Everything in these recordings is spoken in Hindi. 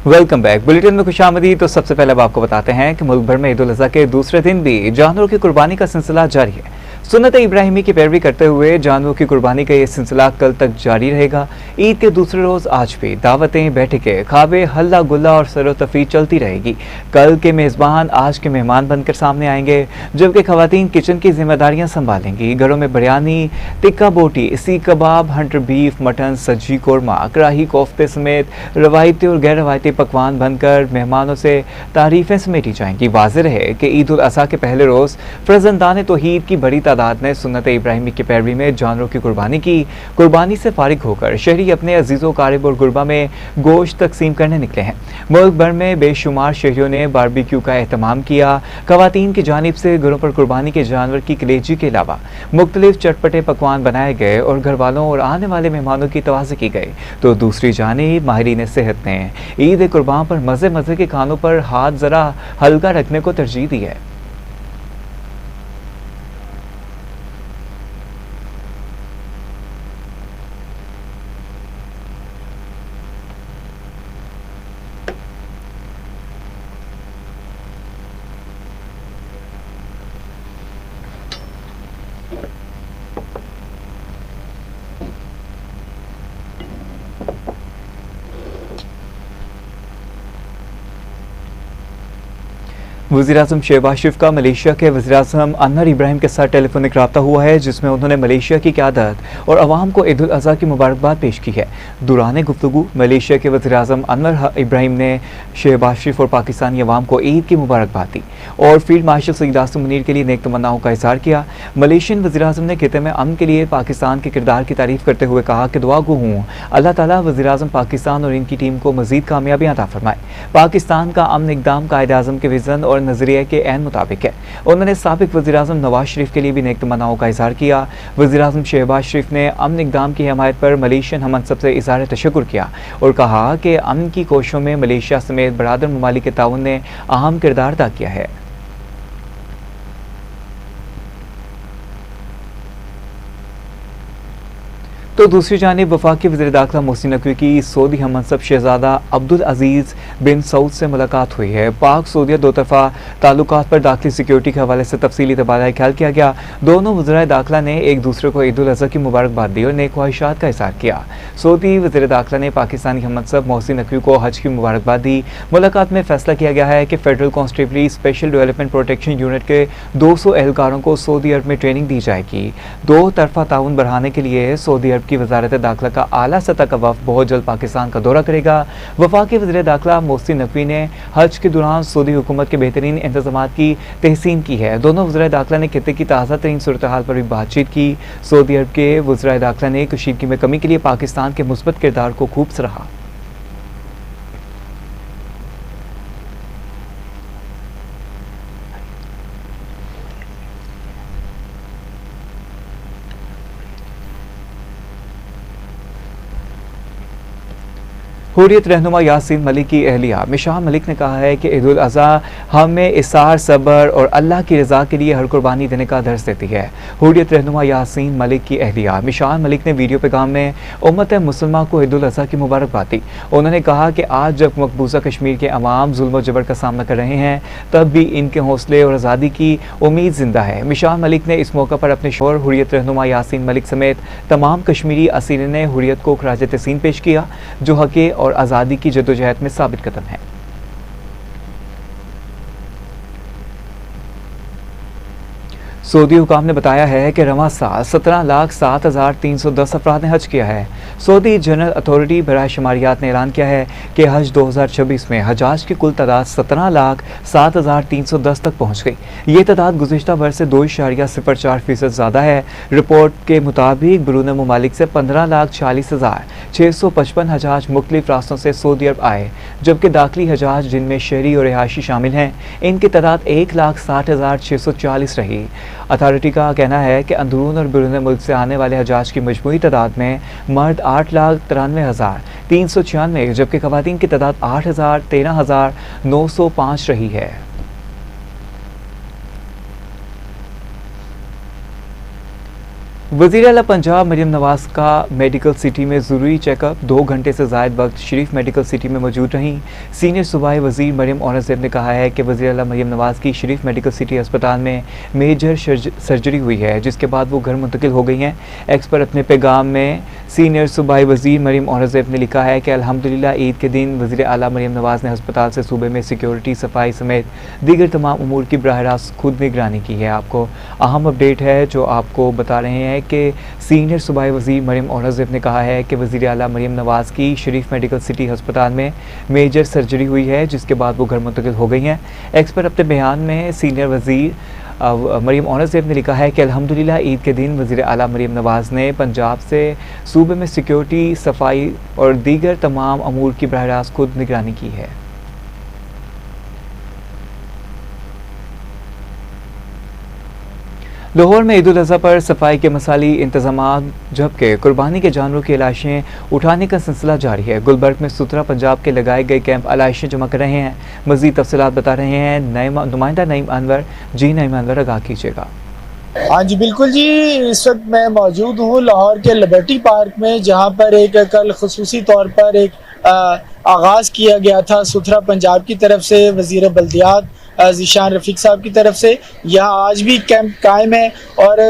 Welcome back. बुलेटिन में खुशामदीद। तो सबसे पहले अब आपको बताते हैं कि मुल्क भर में ईद उल अज़हा के दूसरे दिन भी जानवरों की कुर्बानी का सिलसिला जारी है। सुन्नत इब्राहिमी की पैरवी करते हुए जानवरों की कुर्बानी का ये सिलसिला कल तक जारी रहेगा। ईद के दूसरे रोज आज भी दावतें, बैठकें, खाबे, हल्ला गुल्ला और सरो तफरी चलती रहेगी। कल के मेज़बान आज के मेहमान बनकर सामने आएंगे, जबकि खवातीन किचन की जिम्मेदारियां संभालेंगी। घरों में बिरयानी, टिक्का बोटी, सीख कबाब, हंटर बीफ, मटन, सज्जी कोरमा, कड़ाही कोफ्ते समेत रवायती और गैर रवायती पकवान बनकर मेहमानों से तारीफें समेटी जाएंगी। वाज़ेह रहे कि ईद उल अज़हा के पहले रोज़ फरजंदान तौहीद की बड़ी तादाद ने सुन्नत इब्राहिमी की पैरवी में जानवरों की कुर्बानी से फारिग होकर शहरी अपने अजीज़ों, कारिब और गुरबा में गोश्त तकसीम करने निकले हैं। मुल्क भर में बेशुमार शहरियों ने बारबेक्यू का एहतमाम किया। खवातीन की जानिब से घरों पर कुर्बानी के जानवर की कलेजी के अलावा मुख्तलिफ चटपटे पकवान बनाए गए और घर वालों और आने वाले मेहमानों की तवाज़ी की गई। तो दूसरी जानिब माहिरीन सेहत ने ईद कुर्बान पर मज़े मज़े के खानों पर हाथ ज़रा हल्का रखने को तरजीह दी है। वज़ीर-ए-आज़म शहबाज शरीफ का मलेशिया के वज़ीर-ए-आज़म अनवर इब्राहिम के साथ टेलीफोनिक रब्ता हुआ है, जिसमें उन्होंने मलेशिया की क़यादत और अवाम को ईद उल अज़हा की मुबारकबाद पेश की है। दौरान गुफ्तगू मलेशिया के वज़ीर-ए-आज़म अनवर इब्राहिम ने शहबाज शरीफ और पाकिस्तानी अवाम को ईद की मुबारकबाद दी और फील्ड मार्शल सईद आसिम मुनीर के लिए नेक तमन्नाओं का इज़हार किया। मलेशियन वज़ीर-ए-आज़म ने खिते में अमन के लिए पाकिस्तान के किरदार की तारीफ़ करते हुए कहा कि दुआ गो हूँ अल्लाह ताला वज़ीर-ए-आज़म पाकिस्तान और इनकी टीम को मज़ीद कामयाबियाँ अता फरमाए। पाकिस्तान का अमन इक़दाम कायद-ए-आज़म के विज़न और नज़रिए के ऐन मुताबिक है। उन्होंने साबिक वज़ीर-ए-आज़म नवाज शरीफ के लिए भी नेक तमन्नाओं का इज़हार किया। वज़ीर-ए-आज़म शहबाज शरीफ ने अमन इक़दाम की हिमायत पर मलेशियन हमनसब से इज़हार तशक्कुर किया और कहा कि अमन की कोशिशों में मलेशिया समेत बरादर ममालिक के ताउन ने अहम किरदार अदा किया है। तो दूसरी जानिब वफाकी वज़ीर दाखिला मोहसिन नकवी की सऊदी हममनसब शहजादा अब्दुल अजीज़ बिन सऊद से मुलाकात हुई है। पाक सऊदीया दो तरफ़ा ताल्लुकात पर दाखिली सिक्योरिटी के हवाले से तफसीली तबादला ख्याल किया गया। दोनों वज़राए दाखिला ने एक दूसरे को ईद उल अज़हा की मुबारकबाद दी और नेक ख्वाहिशात का इज़हार किया। सऊदी वज़ीर दाखिला ने पाकिस्तानी हममनसब मोहसिन नकवी को हज की मुबारकबाद दी। मुलाकात में फैसला किया गया है कि federal constabulary special development protection unit के 200 एहलकारों को सऊदी अरब में ट्रेनिंग दी जाएगी। दो तरफ़ा ताउन बढ़ाने के लिए सऊदी अरब की वज़ारत दाखिला का आला सतह का वफ़द बहुत जल्द पाकिस्तान का दौरा करेगा। वफाकी वज़ीर दाखिला मोहसिन नकवी ने हज के दौरान सऊदी हुकूमत के बेहतरीन इंतज़ामात की तहसीन की है। दोनों वज़ीर दाखिला ने खित्ते की ताज़ा तरीन सूरत हाल पर भी बातचीत की। सऊदी अरब के वज़ीर दाखिला ने कशीदगी में कमी के लिए पाकिस्तान के मुस्बत किरदार को खूब सराहा। हुर्रियत रहनुमा यासीन मलिक की अहलिया मिशाह मलिक ने कहा है कि ईद उल अज़हा हमें इसार, सब्र और अल्लाह की रज़ा के लिए हर कुर्बानी देने का दर्स देती है। हुर्रियत रहनुमा यासीन मलिक की अहलिया मिशाह मलिक ने वीडियो पैगाम में उम्मत मुसलमान को ईद उल अज़हा की मुबारकबाद दी। उन्होंने कहा कि आज जब मकबूजा कश्मीर के अवाम जुल्म और जबर का सामना कर रहे हैं, तब भी इनके हौसले और आज़ादी की उम्मीद जिंदा है। मिशाह मलिक ने इस मौका पर अपने शौहर हुर्रियत रहनुमा यासीन मलिक समेत तमाम कश्मीरी असीरीन ने हुर्रियत को खराज तहसीन पेश किया, जो हक़ और आज़ादी की जद्दोजहद में साबित कदम है। सऊदी हुकाम ने बताया है कि रवां साल 17,07,310 अफराद ने हज किया है। सऊदी जनरल अथॉरिटी बराए शुमारियात ने ऐलान किया है कि हज 2026 में हजाज की कुल तादाद 17,07,310 तक पहुँच गई। ये तादाद गुज़िश्ता वर्ष से 2.04% ज़्यादा है। रिपोर्ट के मुताबिक बैरून ममालिक से 15,40,655 हजाज मुख्तलिफ रास्तों से सऊदी अरब आए, जबकि दाखिली हजाज जिनमें शहरी और रिहायशी शामिल हैं, इनकी तादाद 1,60,640 रही। अथॉरिटी का कहना है कि अंदरून और बैरून मुल्क से आने वाले हजाज की मजमूई तादाद में मर्द 8,93,396 जबकि खवातीन की तादाद 13,905 रही है। वज़ीर आला पंजाब मरियम नवाज का मेडिकल सिटी में ज़रूरी चेकअप। 2 घंटे से ज़ायद वक्त शरीफ मेडिकल सिटी में मौजूद रहीं सीनियर सूबाई वज़ीर मरियम औरंगज़ेब ने कहा है कि वज़ीर आला मरियम नवाज की शरीफ मेडिकल सिटी अस्पताल में मेजर सर्जरी हुई है, जिसके बाद वो घर मुंतकिल हो गई हैं। एक्स पर अपने पैगाम में सीनियर सूबाई वज़ीर मरियम औरंगज़ेब ने लिखा है कि अल्हम्दुलिल्लाह ईद के दिन वज़ीर आला मरियम नवाज ने अस्पताल से सूबे में सिक्योरिटी, सफाई समेत दीगर तमाम उमूर की बराह रास्त खुद निगरानी की है। आपको अहम अपडेट है जो आपको बता रहे हैं कि सीनियर सूबाई वज़ीर मरियम औरंगज़ेब ने कहा है कि वज़ीर आला मरियम नवाज की शरीफ मेडिकल सिटी अस्पताल में मेजर सर्जरी हुई है, जिसके बाद वो घर मुंतकिल हो गई हैं। एक्स पर अपने बयान में सीनियर वज़ीर मरियम औरंगज़ेब ने लिखा है कि अल्हम्दुलिल्लाह ईद के दिन वज़ीर आला मरियम नवाज ने पंजाब से सूबे में सिक्योरिटी, सफाई और दीगर तमाम अमूर की बराह रास्त खुद निगरानी की है। लाहौर में ईद उल अज़हा पर सफाई के मसाली इंतजाम, जबकि कुर्बानी के जानवरों की अलाइशें उठाने का सिलसिला जारी है। गुलबर्ग में सुथरा पंजाब के लगाए गए कैंप अलाइशें जमा कर रहे हैं। मज़ीद तफसीलात बता रहे हैं नुमाइंदा नईम अनवर। जी नईम अनवर, आगाह कीजिएगा। हाँ जी बिल्कुल जी, इस वक्त मैं मौजूद हूँ लाहौर के लिबर्टी पार्क में, जहाँ पर एक कल खुसूसी तौर पर एक आगाज़ किया गया था सुथरा पंजाब की तरफ से, वज़ीर बल्दियात ज़ीशान रफ़ीक साहब की तरफ से। यहाँ आज भी कैंप कायम है और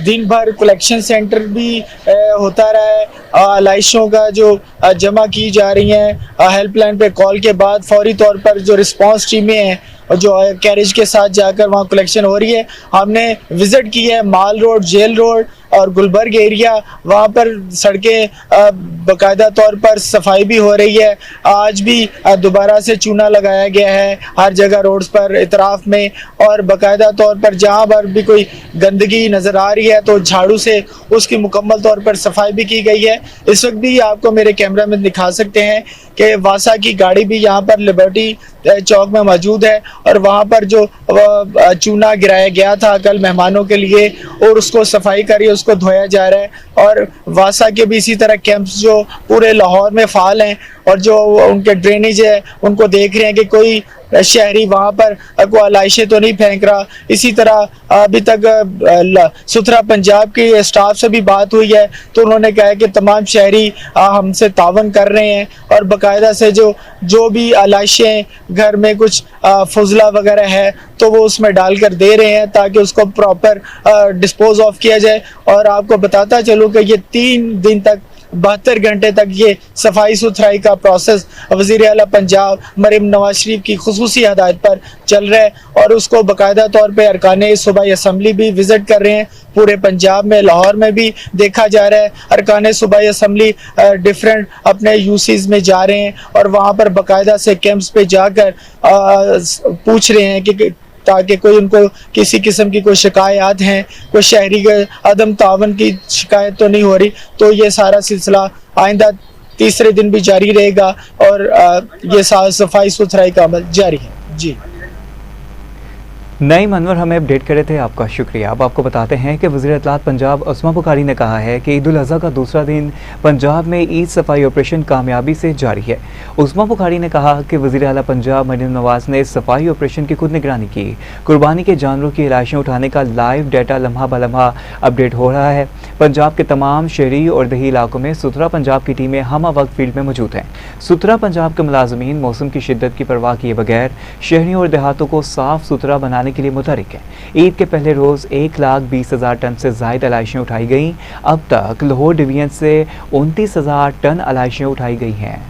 दिन भर कलेक्शन सेंटर भी होता रहा है। अलाइशों का जो जमा की जा रही हैं, हेल्पलाइन पे कॉल के बाद फौरी तौर पर जो रिस्पांस टीमें हैं और जो कैरेज के साथ जाकर वहाँ कलेक्शन हो रही है। हमने विज़िट की है माल रोड, जेल रोड और गुलबर्ग एरिया, वहाँ पर सड़कें बाकायदा तौर पर सफाई भी हो रही है। आज भी दोबारा से चूना लगाया गया है हर जगह रोड्स पर, इतराफ में, और बाकायदा तौर पर जहाँ पर भी कोई गंदगी नज़र आ रही है तो झाड़ू से उसकी मुकम्मल तौर पर सफाई भी की गई है। इस वक्त भी आपको मेरे कैमरा में दिखा सकते हैं कि वासा की गाड़ी भी यहाँ पर लिबर्टी चौक में मौजूद है और वहाँ पर जो चूना गिराया गया था कल मेहमानों के लिए और उसको सफाई करी, उसको धोया जा रहा है। और वासा के भी इसी तरह कैंप्स जो पूरे लाहौर में फ़ाल हैं और जो उनके ड्रेनेज है उनको देख रहे हैं कि कोई शहरी वहाँ पर कोई अलाइशें तो नहीं फेंक रहा। इसी तरह अभी तक सुथरा पंजाब के स्टाफ से भी बात हुई है तो उन्होंने कहा है कि तमाम शहरी हमसे तावन कर रहे हैं और बाकायदा से जो भी अलाइशें घर में कुछ फुजला वगैरह है तो वो उसमें डाल कर दे रहे हैं ताकि उसको प्रॉपर डिस्पोज ऑफ किया जाए। और आपको बताता चलूँ कि ये 3 दिन तक 72 घंटे तक ये सफाई सुथराई का प्रोसेस वज़ीर आला पंजाब मरियम नवाज शरीफ की खुसूसी हदायत पर चल रहा है और उसको बाकायदा तौर पे अरकाने सूबाई असम्बली भी विजिट कर रहे हैं। पूरे पंजाब में, लाहौर में भी देखा जा रहा है अरकाने सूबाई असम्बली डिफरेंट अपने यूसीज में जा रहे हैं और वहाँ पर बाकायदा से कैंप्स पे जाकर पूछ रहे हैं कि ताकि कोई उनको किसी किस्म की कोई शिकायत हैं, कोई शहरी के अदम तावन की शिकायत तो नहीं हो रही। तो ये सारा सिलसिला आइंदा तीसरे दिन भी जारी रहेगा और ये सफाई सुथराई का अमल जारी है। जी नईम अनवर हमें अपडेट कर रहे थे, आपका शुक्रिया। अब आपको बताते हैं कि वज़ीर इत्तलात पंजाब उस्मा बुखारी ने कहा है कि ईद उल अज़हा का दूसरा दिन पंजाब में ईद सफाई ऑपरेशन कामयाबी से जारी है। उस्मा बुखारी ने कहा कि वज़ीर आला पंजाब मरियम नवाज ने सफाई ऑपरेशन की खुद निगरानी की। कुर्बानी के जानवरों की अलाइशें उठाने का लाइव डाटा लम्हा ब लम्हा अपडेट हो रहा है। पंजाब के तमाम शहरी और दही इलाकों में सुथरा पंजाब की टीमें हमा वक्त फील्ड में मौजूद हैं। सुथरा पंजाब के मुलाजमीन मौसम की शिद्दत की परवाह किए बगैर शहरियों और देहातों को साफ सुथरा बनाने के लिए मुतहरिक है। ईद के पहले रोज 1,20,000 टन से जायद अलाइशें उठाई गईं। अब तक लाहौर डिवीजन से 29,000 टन अलाइशें उठाई गई हैं।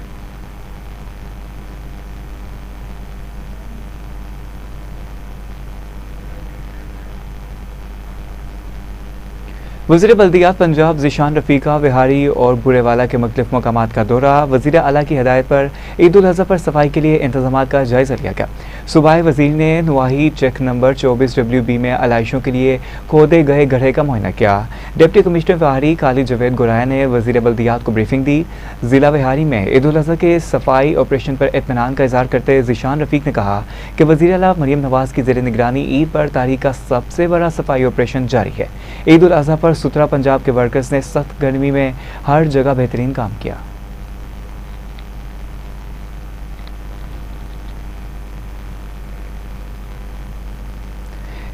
वज़ीर बल्दियात पंजाब ज़ीशान रफ़ीका विहारी और बुरेवाला के मुख्तलिफ मकामात का दौरा। वज़ीर आला की हदायत पर ईद उल अज़हा पर सफाई के लिए इंतजामात का जायज़ा लिया गया। सूबाई वज़ीर ने नवाही चेक नंबर 24 WB में अलाइशों के लिए खोदे गए गड्ढे का मुआयना किया। डिप्टी कमिश्नर विहारी खालिद जवेद गुराया ने वज़ीर बल्दियात को ब्रीफिंग दी। ज़िला विहारी में ईद उल अज़हा के सफाई ऑपरेशन पर इत्मीनान का इज़हार करते ज़ीशान रफ़ीक ने कहा कि वज़ीर आला मरियम नवाज की ज़ेर निगरानी ईद पर तारीख का सबसे बड़ा सफाई ऑपरेशन जारी है। ईद उल अज़हा पर सुथरा पंजाब के वर्कर्स ने सख्त गर्मी में हर जगह बेहतरीन काम किया।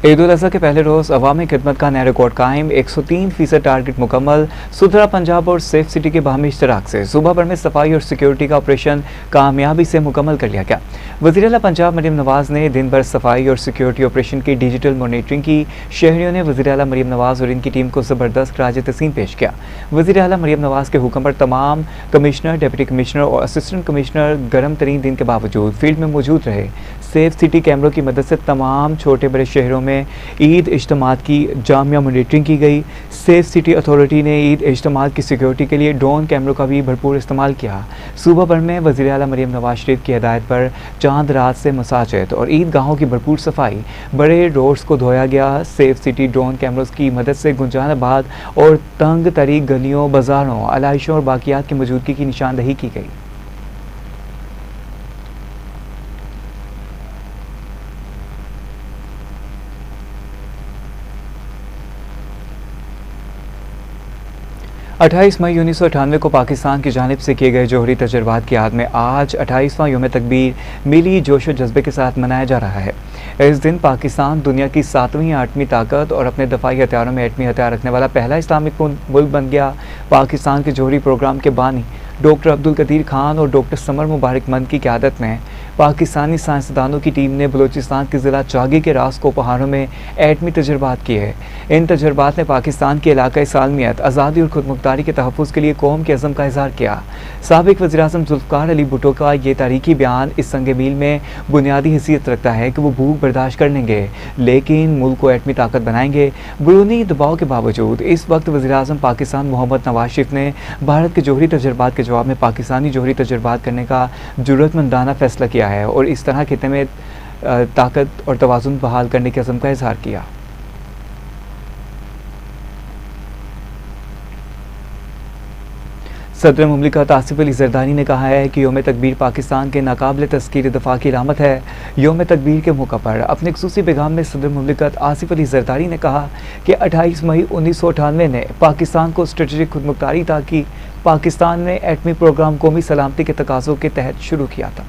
ईद उल अज़हा के पहले रोज़ अवामी खिदमत का नया रिकॉर्ड कायम, 103% टारगेट मुकम्मल। सुथरा पंजाब और सेफ सिटी के बाहमी इश्तराक से सूबा भर में सफाई और सिक्योरिटी का ऑपरेशन कामयाबी से मुकम्मल कर लिया गया। वज़ीर आला पंजाब मरीम नवाज़ ने दिन भर सफाई और सिक्योरिटी ऑपरेशन की डिजिटल मॉनिटरिंग की। शहरियों ने वज़ीर आला मरीम नवाज़ और इनकी टीम को ज़बरदस्त खराज तस्लीम पेश किया। वज़ीर आला मरीम नवाज़ के हुक्म पर तमाम कमिश्नर, डिप्टी कमिश्नर और असिस्टेंट कमिश्नर गर्म तरीन दिन के बावजूद फील्ड में मौजूद रहे। सेफ सिटी कैमरों की मदद से तमाम छोटे बड़े शहरों में ईद इज्तिमात की जामिया मॉनिटरिंग की गई। सेफ सिटी अथॉरिटी ने ईद इज्तिमात की सिक्योरिटी के लिए ड्रोन कैमरों का भी भरपूर इस्तेमाल किया। सूबा भर में वज़ीर आला मरीम नवाज शरीफ की हिदायत पर चांद रात से मसाजिद और ईदगाहों की भरपूर सफाई, बड़े रोड्स को धोया गया। सेफ सिटी ड्रोन कैमरों की मदद से गुंजानाबाद और तंग तरीक गलियों, बाजारों, आलाइशों और बाकियात की मौजूदगी की निशानदही की गई। अट्ठाईस मई 1998 को पाकिस्तान की जानिब से किए गए जोहरी तजर्बात की याद में आज 28वां यौम तकबीर मिली जोश व जज्बे के साथ मनाया जा रहा है। इस दिन पाकिस्तान दुनिया की 7वीं एटमी ताकत और अपने दफाई हथियारों में एटमी हथियार रखने वाला पहला इस्लामिक मुल्क बन गया। पाकिस्तान के जोहरी प्रोग्राम के बानी डॉक्टर अब्दुल कदीर खान और डॉक्टर समर मुबारक मंद की क़यादत में पाकिस्तानी साइंसदानों की टीम ने बलूचिस्तान के ज़िला चागी के रास्को पहाड़ों में एटमी तजर्बात किए। इन तजर्बात ने पाकिस्तान की इलाकाई सालमियत, आज़ादी और खुदमुख्तारी के तहफ़्फ़ुज़ के लिए कौम के अज़म का इज़हार किया। साबिक़ वज़ीर-ए-आज़म ज़ुल्फ़िकार अली भुट्टो का ये तारीख़ी बयान इस संग मील में बुनियादी हैसियत रखता है कि वो भूख बर्दाश्त कर लेंगे लेकिन मुल्क को एटमी ताकत बनाएंगे। बैरूनी दबाव के बावजूद इस वक्त वज़ीर-ए-आज़म पाकिस्तान मोहम्मद नवाज शरीफ ने भारत के जोहरी तजर्बात के जवाब में पाकिस्तानी जोहरी तजर्बात करने का जुर्रतमंदाना फ़ैसला किया है और इस तरह खित्ते में ताकत और तवाज़ुन बहाल करने के अज़म का इज़हार किया। सदर मुमलिकत आसिफ अली ज़रदारी ने कहा है कि यौम तकबीर पाकिस्तान के नाकाबिल तस्कीर दफ़ा की अलामत है। यौम तकबीर के मौका पर अपने ख़ुसूसी पैगाम में सदर मुमलिकत आसिफ अली ज़रदारी ने कहा कि 28 मई 1998 ने पाकिस्तान को स्ट्रेटजिक खुदमुख्तारी ताकि पाकिस्तान ने एटमी प्रोग्राम कौमी सलामती के तकाज़ों के तहत शुरू किया था।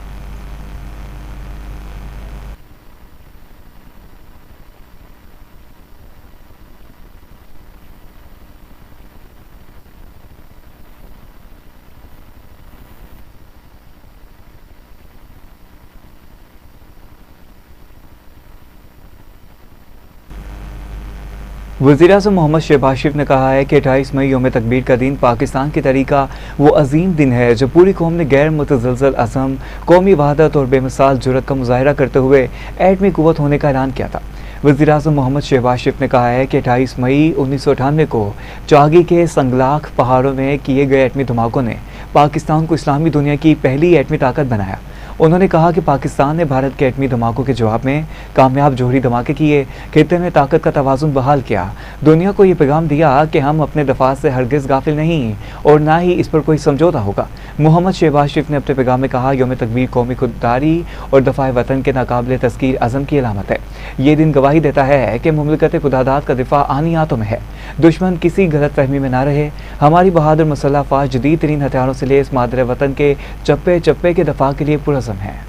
वज़ीर-ए-आज़म मोहम्मद शहबाज शरीफ ने कहा है कि 28 मई यौम तकबीर का दिन पाकिस्तान की तरीका वो अजीम दिन है जब पूरी कौम ने गैर मुतज़लज़ल अज़म, कौमी वहादत और बेमिसाल जुर्रत का मुज़ाहिरा करते हुए एटमी क़ुव्वत होने का ऐलान किया था। वज़ीर-ए-आज़म मोहम्मद शहबाज शरीफ ने कहा है कि 28 मई 1998 को चागी के संगलाख पहाड़ों में किए गए एटमी धमाकों ने पाकिस्तान को इस्लामी दुनिया की पहली एटमी ताकत बनाया। उन्होंने कहा कि पाकिस्तान ने भारत के एटमी धमाकों के जवाब में कामयाब जोहरी धमाके किए, खित्ते में ताकत का तवाज़ुन बहाल किया, दुनिया को ये पैगाम दिया कि हम अपने दफा से हरगिज़ गाफिल नहीं और ना ही इस पर कोई समझौता होगा। मोहम्मद शहबाज शरीफ ने अपने पैगाम में कहा, यौम तकबीर कौमी खुददारी और दफ़ाए वतन के नाकाबिल तस्कीर अज़म की अलामत है। ये दिन गवाही देता है कि मुमलिकत खुदादात का दिफा आनी हाथों में है, दुश्मन किसी गलत फहमी में ना रहे। हमारी बहादुर मुसल्लह अफ़वाज जदीद तरीन हथियारों से लेस मादर वतन के चप्पे चप्पे के दफा के लिए पुरज़म है।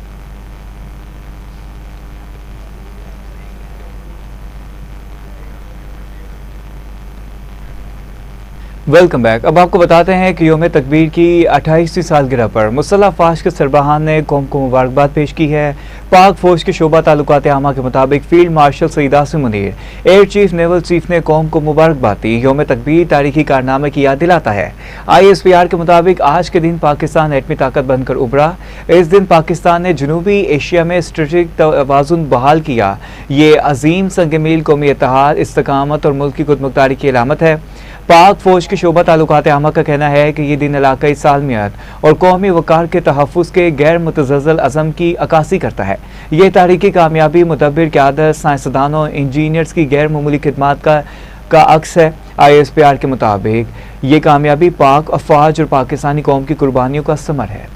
Welcome back. अब आपको बताते हैं कि यौम तकबीर की 28वीं सालगिरह पर मुसल्लह अफ़वाज के सरबराहान ने कौम को मुबारकबाद पेश की है। पाक फ़ौज के शोबा ताल्लुकात आमा के मुताबिक field marshal Syed Asim Munir, air chief, naval chief ने कौम को मुबारकबाद दी। यौम तकबीर तारीखी कारनामे की याद दिलाता है। ISPR के मुताबिक आज के दिन पाकिस्तान एटमी ताकत बनकर उभरा। इस दिन पाकिस्तान ने जनूबी एशिया में स्ट्रेटेजिक तवाज़ुन बहाल किया। ये अजीम संग मील कौमी इत्तेहाद, इस्तकामत और मुल्क की खुदमुख्तारी की अलामत है। पाक फ़ौज के शोबा ताल्लुकात आमा का कहना है कि ये दिन इलाकाई सालमियत और कौमी वक़ार के तहफ़्फ़ुज़ के गैर मुतज़लज़ल अज़म की अक्कासी करता है। ये तारीख़ी कामयाबी मुदब्बिर क़यादत, साइंसदानों, इंजीनियर्स की गैर मामूली खिदमात का अक्स है। ISPR के मुताबिक ये कामयाबी पाक अफ़वाज और पाकिस्तानी कौम की कुर्बानियों का समर है।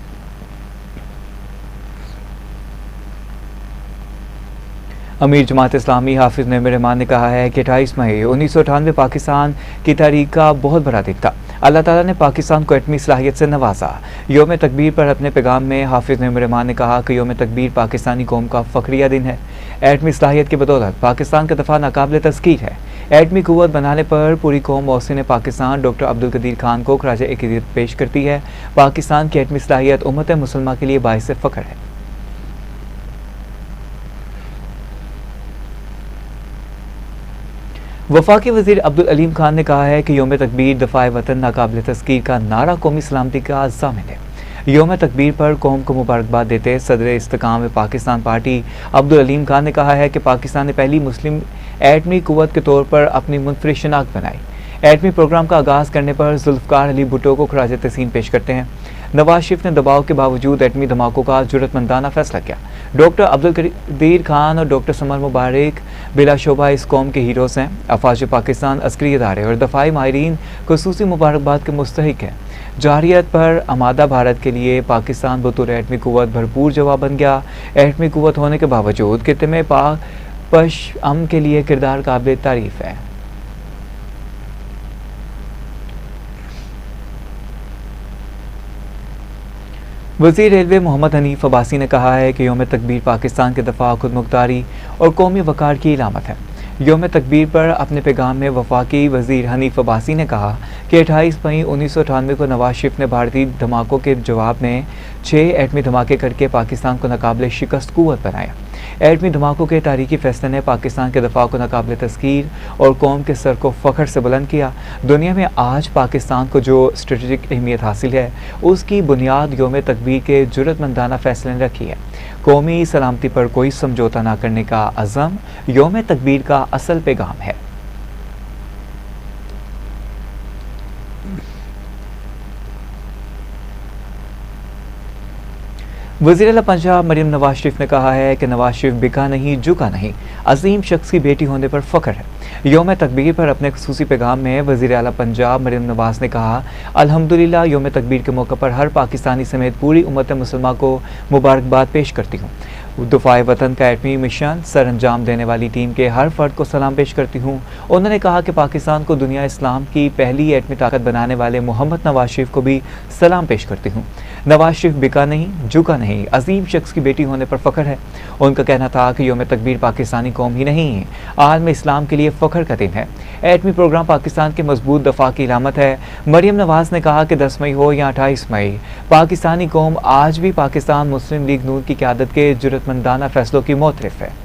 अमीर जमात इस्लामी हाफिज़ नईम रहमान ने कहा है कि 28 मई 1998 पाकिस्तान की तारीख का बहुत बड़ा दिन था। अल्लाह ताला ने पाकिस्तान को एटमी सलाहियत से नवाजा। योम तकबीर पर अपने पैगाम में हाफिज नईम रहमान ने कहा कि योम तकबीर पाकिस्तानी कौम का फखरिया दिन है। एटमी सलाहियत की बदौलत पाकिस्तान का दफा नाकाबिल तस्कीर है। एटमी कुव्वत बनाने पर पूरी कौम मोहसिन पाकिस्तान डॉक्टर अब्दुल कदीर खान को खराज अकीदत पेश करती है। पाकिस्तान की एटमी सलाहियत उम्मत मुसलमान के लिए बाइस फ़ख्र है। वफाकी वजीर अब्दुल अलीम खान ने कहा है कि योम तकबीर दफ़ाए वतन नाकाबिल तस्कीर का नारा कौमी सलामती का ज़ामिन है। योम तकबीर पर कौम को मुबारकबाद देते सदर इस्तेकाम पाकिस्तान पार्टी अब्दुल अलीम खान ने कहा है कि पाकिस्तान ने पहली मुस्लिम एटमी कुव्वत के तौर पर अपनी मुनफरिद शनाख्त बनाई। एटमी प्रोग्राम का आगाज़ करने पर जुल्फ़कार अली भुट्टो को खराज तहसीन पेश करते हैं। नवाज शरीफ ने दबाव के बावजूद एटमी धमाकों का जुर्रतमंदाना फैसला किया। डॉक्टर अब्दुल कदीर खान और डॉक्टर समर मुबारक बिलाशोबा इस कौम के हीरोज़ हैं। अफवाज पाकिस्तान, अस्करी इदारे और दफाई माहिरीन खुसूसी मुबारकबाद के मुस्तहिक हैं। जारियत पर आमादा भारत के लिए पाकिस्तान बतौर एटमी कुव्वत भरपूर जवाब बन गया। एटमी कुव्वत होने के बावजूद खित्ते में पाक पश अमन के लिए किरदार काबिल तारीफ है। वज़ीर रेलवे मोहम्मद हनीफ अब्बासी ने कहा है कि योम तकबीर पाकिस्तान के दफा, खुदमुख्तारी और कौमी वक़ार की इलामत है। योम तकबीर पर अपने पैगाम में वफाकी वज़ीर हनीफ अब्बासी ने कहा कि 28 मई 1998 को नवाज शरीफ ने भारतीय धमाकों के जवाब में 6 एटमी धमाके करके पाकिस्तान को नाकाबिल शिकस्त कुव्वत बनाया। एटमी धमाकों के तारीखी फैसले ने पाकिस्तान के दफा को नाकाबिल तस्कीर और कौम के सर को फ़ख्र से बुलंद किया। दुनिया में आज पाकिस्तान को जो स्ट्रेटजिक अहमियत हासिल है, उसकी बुनियाद योम तकबीर के जुर्रतमंदाना फैसले ने रखी है। कौमी सलामती पर कोई समझौता न करने का अज़म योम तकबीर का असल पैगाम है। वज़ीर आला पंजाब मरियम नवाज शरीफ ने कहा है कि नवाज शरीफ बिका नहीं, झुका नहीं, अजीम शख्स की बेटी होने पर फ़ख्र है। योम तकबीर पर अपने खुसूसी पैगाम में वज़ीर आला पंजाब मरियम नवाज ने कहा, अल्हम्दुलिल्लाह योम तकबीर के मौके पर हर पाकिस्तानी समेत पूरी उम्मत मुसलमान को मुबारकबाद पेश करती हूँ। दफ़ाए वतन का एटमी मिशन सर अंजाम देने वाली टीम के हर फर्द को सलाम पेश करती हूँ। उन्होंने कहा कि पाकिस्तान को दुनिया इस्लाम की पहली एटमी ताकत बनाने वाले मोहम्मद नवाज शरीफ को भी सलाम पेश करती हूँ। नवाज शरीफ बिका नहीं, झुका नहीं, अजीम शख्स की बेटी होने पर फ़ख्र है। उनका कहना था कि योम तकबीर पाकिस्तानी कौम ही नहीं, आलम इस्लाम के लिए फ़ख्र का दिन है। एटमी प्रोग्राम पाकिस्तान के मजबूत दफा की इलामत है। मरियम नवाज ने कहा कि 10 मई हो या 28 मई, पाकिस्तानी कौम आज भी पाकिस्तान मुस्लिम लीग नून की क़यादत के जुर्रतमंदाना फैसलों की मोतरफ है।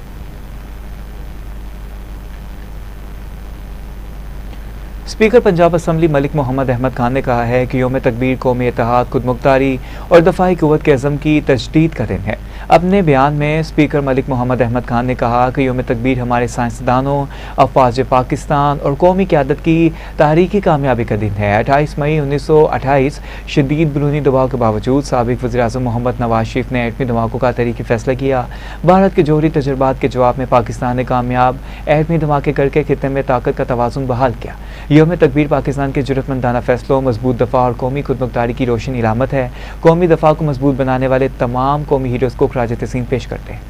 स्पीकर पंजाब असम्बली मलिक मोहम्मद अहमद खान ने कहा है कि योम तकबीर कौमी इत्तेहाद, खुदमुख्तारी और दफाई कुव्वत के अज़म की तजदीद का दिन है। अपने बयान में स्पीकर मलिक मोहम्मद अहमद खान ने कहा कि योम तकबीर हमारे साइंसदानों, अफवाज पाकिस्तान और कौमी क़यादत की तारीखी कामयाबी का दिन है। 28 मई 1928 शदीद बैरूनी दबाव के बावजूद साबिक़ वज़ीर-ए-आज़म मोहम्मद नवाज शरीफ ने एटमी धमाकों का तारीखी फैसला किया। भारत के जोहरी तजुर्बात के जवाब में पाकिस्तान ने कामयाब एटमी धमाके करके खित्ते में ताकत का तवाज़ुन बहाल किया। योम तकबीर पाकिस्तान के जुर्रतमंदाना फैसलों, मजबूत दफा और कौमी खुदमुख्तारी की रोशन इलामत है। कौमी दफा को मजबूत बनाने वाले तमाम कौमी हीरोज़ को खराज तहसीन पेश करते हैं।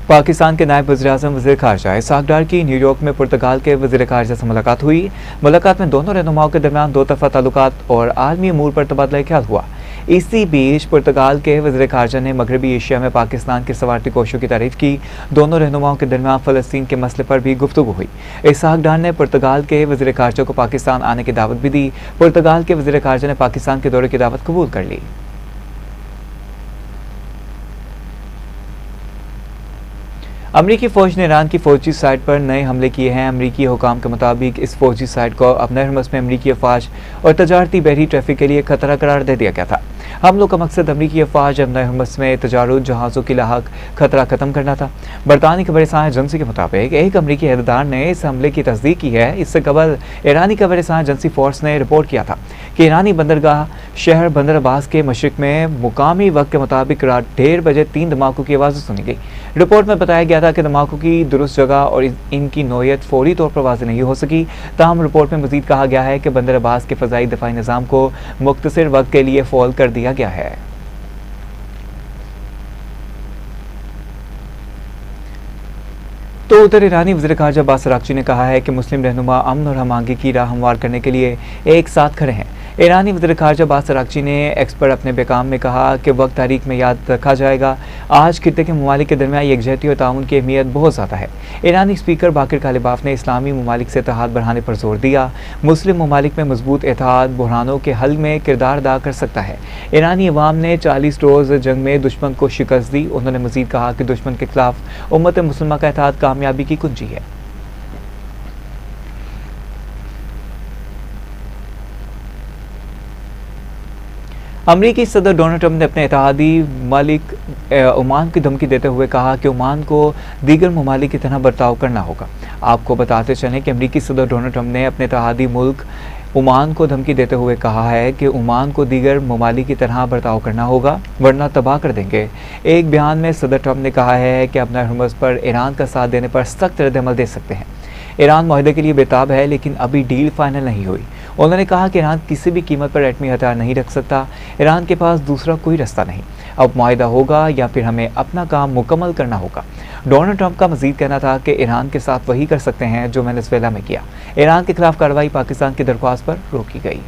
पाकिस्तान के नायब वज़ीर-ए-आज़म वज़ीर ख़ारजा इसहाक़ डार की न्यूयॉर्क में पुर्तगाल के वज़ीर ख़ारजा से मुलाकात हुई। मुलाकात में दोनों रहनुमाओं के दरमियान दो तरफ़ा ताल्लुकात और आलमी अमूर पर तबादला ख्याल हुआ। इसी बीच पुर्तगाल के वज़ीर ख़ारजा ने मगरबी एशिया में पाकिस्तान के सवारती कोशिशों की तारीफ़ की। दोनों रहनुमाओं के दरमियान फ़लस्तीन के मसले पर भी गुफ्तगू हुई। इसहाक़ डार ने पुर्तगाल के वज़ीर ख़ारजा को पाकिस्तान आने की दावत भी दी। पुर्तगाल के वज़ीर ख़ारजा ने पाकिस्तान के दौरे की दावत कबूल कर ली। अमरीकी फ़ौज ने ईरान की फ़ौजी साइट पर नए हमले किए हैं। अमरीकी हुकाम के मुताबिक इस फ़ौजी साइट को अब नरमस में अमरीकी अफवाज और तजारती बहरी ट्रैफिक के लिए खतरा करार दे दिया गया था। हमलों का मकसद अमरीकी अफवाज अब नरमस में तजारुत जहाज़ों की लाहक खतरा ख़त्म करना था। बरतानी खबर सां एजेंसी के मुताबिक एक अमरीकी अहदेदार ने इस हमले की तस्दीक की है। इससे कबल ईरानी खबर सां एजेंसी फोर्स ने रिपोर्ट किया था कि ईरानी बंदरगाह शहर बंदर अब्बास के मशरिक में मुकामी वक्त के मुताबिक रात 1:30 बजे 3 धमाकों की आवाज़ें सुनी गई। रिपोर्ट में बताया गया था कि धमाकों की दुरुस्त जगह और इनकी नौयत फौरी तौर पर वाज़ेह नहीं हो सकी। ताहम रिपोर्ट में मज़ीद कहा गया है कि बंदर अब्बास के फ़ज़ाई दफ़ाई निज़ाम को मुख्तसर वक्त के लिए फ़ौल कर दिया गया है। तो उधर ईरानी वज़ीर ख़ारजा अब्बास अराग़ची ने कहा है कि मुस्लिम रहनुमा अमन और हमआहंगी की राह हमवार करने के लिए एक साथ खड़े हैं। ईरानी वज़ीर ख़ारजा अब्बास अराग़ची ने एक्स पर अपने पैगाम में कहा कि वक्त तारीख में याद रखा जाएगा। आज खित्ते के ममालिक के दरमियान यकजहती और ताउन की अहमियत बहुत ज़्यादा है। ईरानी स्पीकर बाकिर कालिबाफ ने इस्लामी ममालिक से इत्तेहाद बढ़ाने पर जोर दिया। मुस्लिम ममालिक में मजबूत इत्तेहाद बहरानों के हल में किरदार अदा कर सकता है। ईरानी अवाम ने 40 रोज़ जंग में दुश्मन को शिकस्त दी। उन्होंने मज़ीद कहा कि दुश्मन के खिलाफ उम्मत मुसलमा का इत्तेहाद कामयाबी की कुंजी है। अमरीकी सदर डोनाल्ड ट्रंप ने अपने इत्तेहादी मालिक ओमान की धमकी देते हुए कहा कि ओमान को दीगर ममालिक की तरह बर्ताव करना होगा। आपको बताते चलें कि अमरीकी सदर डोनाल्ड ट्रंप ने अपने इत्तेहादी मुल्क ओमान को धमकी देते हुए कहा है कि ओमान को दीगर ममालिक की तरह बर्ताव करना होगा वरना तबाह कर देंगे। एक बयान में सदर ट्रंप ने कहा है कि अपना हुर्मुज़ पर ईरान का साथ देने पर सख्त रद्द-ए-अमल दे सकते हैं। ईरान मुआहदे के लिए बेताब है लेकिन अभी डील फाइनल नहीं हुई। उन्होंने कहा कि ईरान किसी भी कीमत पर एटमी हथियार नहीं रख सकता। ईरान के पास दूसरा कोई रास्ता नहीं। अब मुआहदा होगा या फिर हमें अपना काम मुकम्मल करना होगा। डोनाल्ड ट्रंप का मजीद कहना था कि ईरान के साथ वही कर सकते हैं जो वेनेज़ुएला में किया। ईरान के खिलाफ कार्रवाई पाकिस्तान की दरख्वास्त पर रोकी गई।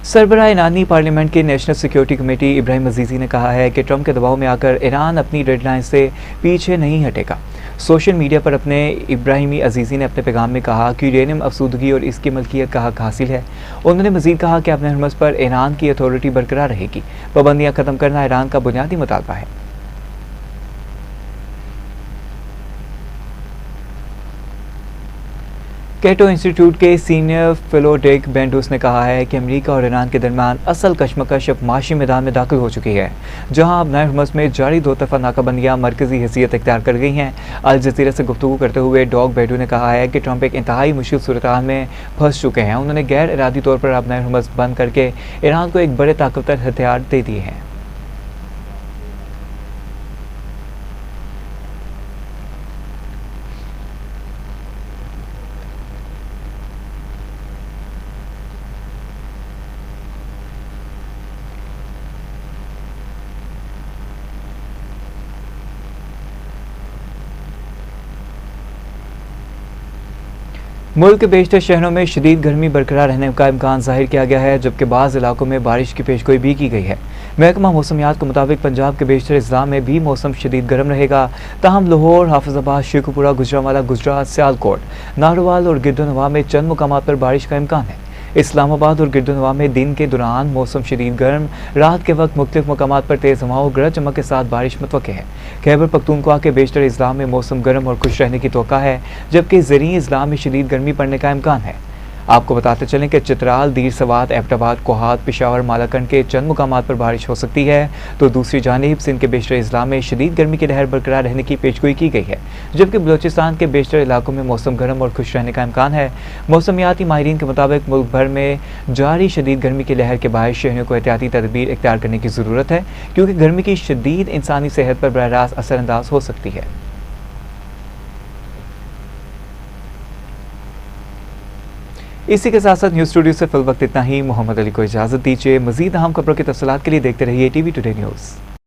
सरबराह ईरानी पार्लियामेंट की नेशनल सिक्योरिटी कमेटी इब्राहिम अजीज़ी ने कहा है कि ट्रंप के दबाव में आकर ईरान अपनी रेड लाइन से पीछे नहीं हटेगा। सोशल मीडिया पर अपने इब्राहिमी अजीज़ी ने अपने पैगाम में कहा कि यूरेनियम अफसूदगी और इसकी मलकियत का हक हासिल है। उन्होंने मजीद कहा कि अपने हुर्मुज़ पर ईरान की अथॉरिटी बरकरार रहेगी। पाबंदियाँ ख़त्म करना ईरान का बुनियादी मुतालबा है। कैटो इंस्टीट्यूट के सीनियर फेलो डेक बेंडूस ने कहा है कि अमेरिका और ईरान के दरमियान असल कशमकश अब माशी मैदान में दाखिल हो चुकी है, जहां अब नए हुर्मुज़ में जारी दो तरफा नाकाबंदियां मरकजी हैसियत इख्तियार कर गई हैं। अल जज़ीरा से गुफ्तगू करते हुए डॉग बेडू ने कहा है कि ट्रंप एक इंतहाई मुश्किल सूरत में फंस चुके हैं। उन्होंने गैर इरादी तौर पर अब नए हुर्मुज़ बंद करके ईरान को एक बड़े ताकतवर हथियार दे दिए हैं। मुल्क के बेशतर शहरों में शदीद गर्मी बरकरार रहने का इम्कान जाहिर किया गया है, जबकि बाज़ इलाकों में बारिश की पेशगोई भी की गई है। महकमा मौसमियात के मुताबिक पंजाब के बेशतर अजला में भी मौसम शदीद गर्म रहेगा। ताहम लाहौर, हाफिजाबाद, शेखुपुरा, गुजरांवाला, गुजरात, सियालकोट, नाहरवाल और गिरदोनवा में चंद मुकामात पर बारिश का इम्कान है। इस्लामाबाद और गिरदोनवा में दिन के दौरान मौसम शदीद गर्म, रात के वक्त मुख्तलिफ मकामात पर तेज़ हवाओं, गरज चमक के साथ बारिश मुतवक्के है। खैबर पख्तूनख्वा के बेशतर इजला में मौसम गर्म और खुश रहने की तवक्का है, जबकि ज़रीई इजला में शदीद गर्मी पड़ने का इम्कान है। आपको बताते चलें कि चित्राल, दीर सवात, एबटाबाद, कोहात, पिशावर, मालाकंड के चंद मुकामात पर बारिश हो सकती है, तो दूसरी जानिब सिंध के बेशतर इजला में शदीद गर्मी की लहर बरकरार रहने की पेशगोई की गई है, जबकि बलोचिस्तान के बेशतर इलाकों में मौसम गर्म और खुश रहने का इम्कान है। मौसमियाती माहिरीन के मुताबिक मुल्क भर में जारी शदीद गर्मी की लहर के बायस शहरियों को एहतियाती तदबीर इख्तियार करने की ज़रूरत है, क्योंकि गर्मी की शदीद इंसानी सेहत पर बराह रास्त असरअंदाज हो सकती है। इसी के साथ साथ न्यूज़ स्टूडियो से फिल वक्त इतना ही। मोहम्मद अली को इजाज़त दीजिए। मज़ीद अहम खबरों की तफसीलात के लिए देखते रहिए टीवी टुडे न्यूज़।